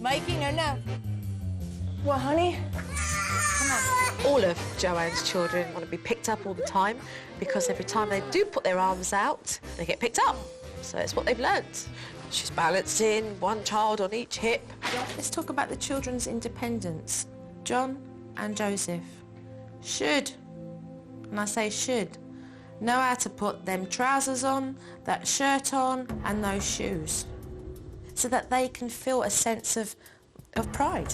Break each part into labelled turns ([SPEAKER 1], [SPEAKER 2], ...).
[SPEAKER 1] Mikey, no.
[SPEAKER 2] What, honey?
[SPEAKER 1] Come on.
[SPEAKER 3] All of Joanne's children want to be picked up all the time because every time they do put their arms out, they get picked up. So it's what they've learnt. She's balancing, one child on each hip. Let's talk about the children's independence. John and Joseph should, and I say should, know how to put them trousers on, that shirt on, and those shoes, so that they can feel a sense of pride,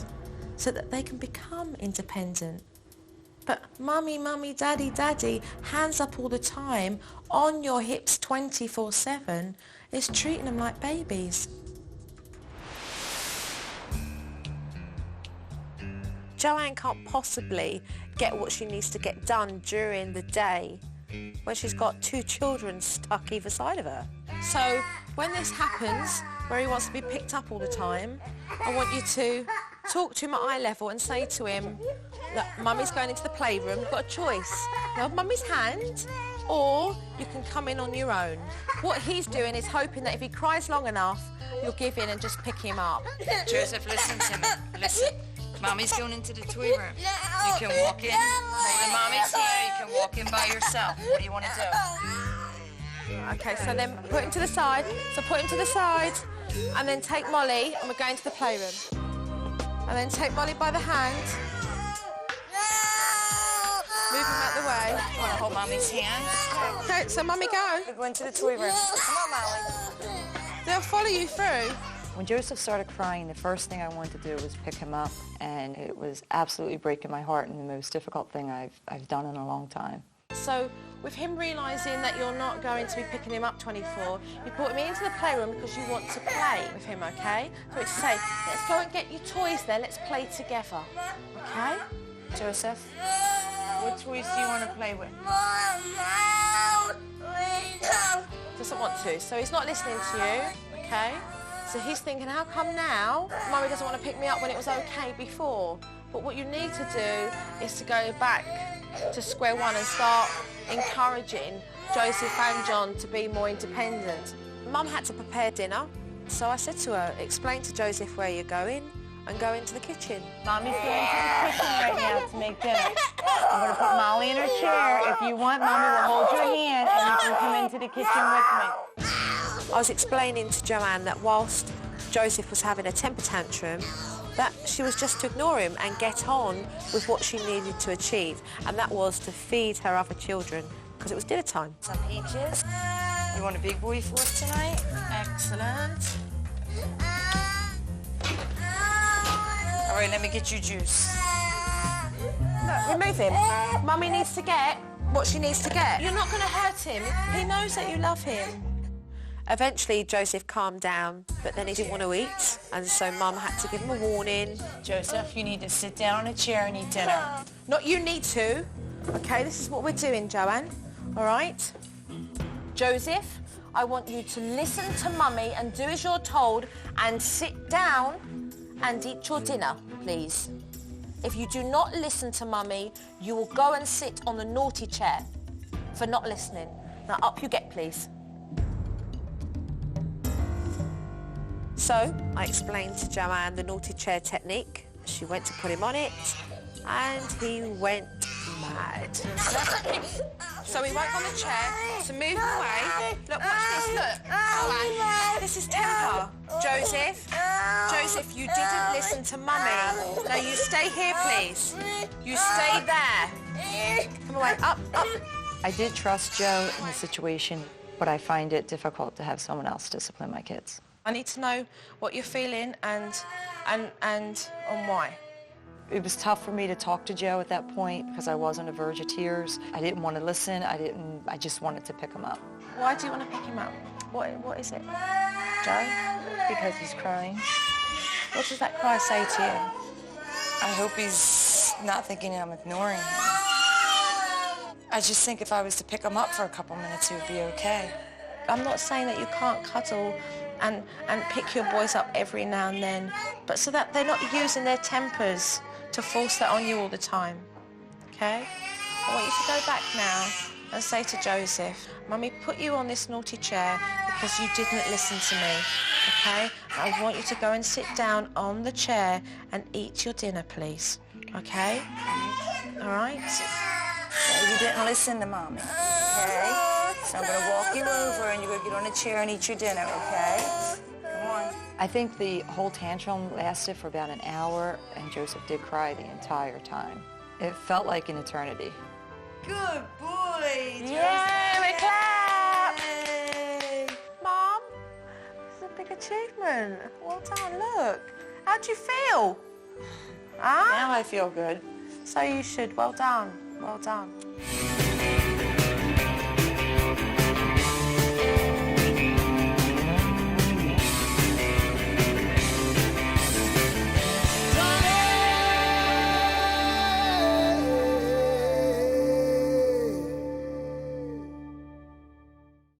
[SPEAKER 3] so that they can become independent. But mummy, mummy, daddy, daddy, hands up all the time, on your hips 24/7, is treating them like babies. Joanne can't possibly get what she needs to get done during the day when she's got two children stuck either side of her. So when this happens, where he wants to be picked up all the time, I want you to talk to him at eye level and say to him, look, mummy's going into the playroom, you've got a choice. You have mummy's hand, or you can come in on your own. What he's doing is hoping that if he cries long enough, you'll give in and just pick him up.
[SPEAKER 1] Joseph, listen to me. Listen. Mommy's going into the toy room. You can walk in, holding Mommy's hand. You can walk in by yourself. What do you want to do?
[SPEAKER 3] Okay, so then put him to the side. So put him to the side, and then take Molly, and we're going to the playroom. And then take Molly by the hand. Move him out the way.
[SPEAKER 1] You want to hold Mommy's hand?
[SPEAKER 3] Okay, so Mummy, go.
[SPEAKER 1] We're going to the toy room. Come on, Molly.
[SPEAKER 3] They'll follow you through.
[SPEAKER 4] When Joseph started crying, the first thing I wanted to do was pick him up, and it was absolutely breaking my heart and the most difficult thing I've done in a long time.
[SPEAKER 3] So with him realising that you're not going to be picking him up 24, you brought him into the playroom because you want to play with him, okay? So it's to say, let's go and get your toys there, let's play together, okay? Joseph?
[SPEAKER 1] What toys do you want to play with?
[SPEAKER 3] Doesn't want to, so he's not listening to you, okay? So he's thinking, how come now Mummy doesn't want to pick me up when it was okay before? But what you need to do is to go back to square one and start encouraging Joseph and John to be more independent. Mum had to prepare dinner, so I said to her, explain to Joseph where you're going and go into the kitchen.
[SPEAKER 2] Mommy's going to the kitchen right now to make dinner. I'm going to put Molly in her chair. If you want, Mommy will hold your hand and you can come into the kitchen with me.
[SPEAKER 3] I was explaining to Joanne that whilst Joseph was having a temper tantrum, that she was just to ignore him and get on with what she needed to achieve, and that was to feed her other children, because it was dinner time.
[SPEAKER 1] Some peaches. You want a big boy for us tonight?
[SPEAKER 3] Excellent.
[SPEAKER 1] All right, let me get you juice.
[SPEAKER 3] Look, remove him. Mummy needs to get what she needs to get. You're not going to hurt him. He knows that you love him. Eventually, Joseph calmed down, but then he didn't want to eat, and so Mum had to give him a warning.
[SPEAKER 1] Joseph, you need to sit down in a chair and eat dinner.
[SPEAKER 3] Not you need to. OK, this is what we're doing, Joanne. All right? Joseph, I want you to listen to Mummy and do as you're told and sit down and eat your dinner, please. If you do not listen to Mummy, you will go and sit on the naughty chair for not listening. Now, up you get, please. So, I explained to Joanne the naughty chair technique. She went to put him on it, and he went mad. So he won't on the chair, so move him away. Look, watch this, look. Joanne, this is temper. Joseph, you didn't listen to Mummy. Now you stay here, please. You stay there. Come away, up.
[SPEAKER 4] I did trust Joe in the situation, but I find it difficult to have someone else discipline my kids.
[SPEAKER 3] I need to know what you're feeling and why.
[SPEAKER 4] It was tough for me to talk to Joe at that point because I was on the verge of tears. I didn't want to listen. I just wanted to pick him up.
[SPEAKER 3] Why do you want to pick him up? What is it? Joe?
[SPEAKER 4] Because he's crying.
[SPEAKER 3] What does that cry say to you?
[SPEAKER 1] I hope he's not thinking I'm ignoring him. I just think if I was to pick him up for a couple minutes, he would be okay.
[SPEAKER 3] I'm not saying that you can't cuddle and pick your boys up every now and then, but so that they're not using their tempers to force that on you all the time, okay? I want you to go back now and say to Joseph, Mummy put you on this naughty chair because you didn't listen to me.
[SPEAKER 5] okay? I want you to go and sit down on the chair and eat your dinner, please, okay? All right?
[SPEAKER 6] You didn't listen to Mommy, okay? So I'm gonna walk you over and you're gonna get on a chair and eat your dinner, okay? Come on.
[SPEAKER 4] I think the whole tantrum lasted for about an hour, and Joseph did cry the entire time. It felt like an eternity.
[SPEAKER 5] Good boy!
[SPEAKER 2] Yay, we clap!
[SPEAKER 5] Mum, this is a big achievement. Well done, look. How do you feel? Huh?
[SPEAKER 4] Now I feel good.
[SPEAKER 5] So you should. Well done. Well done.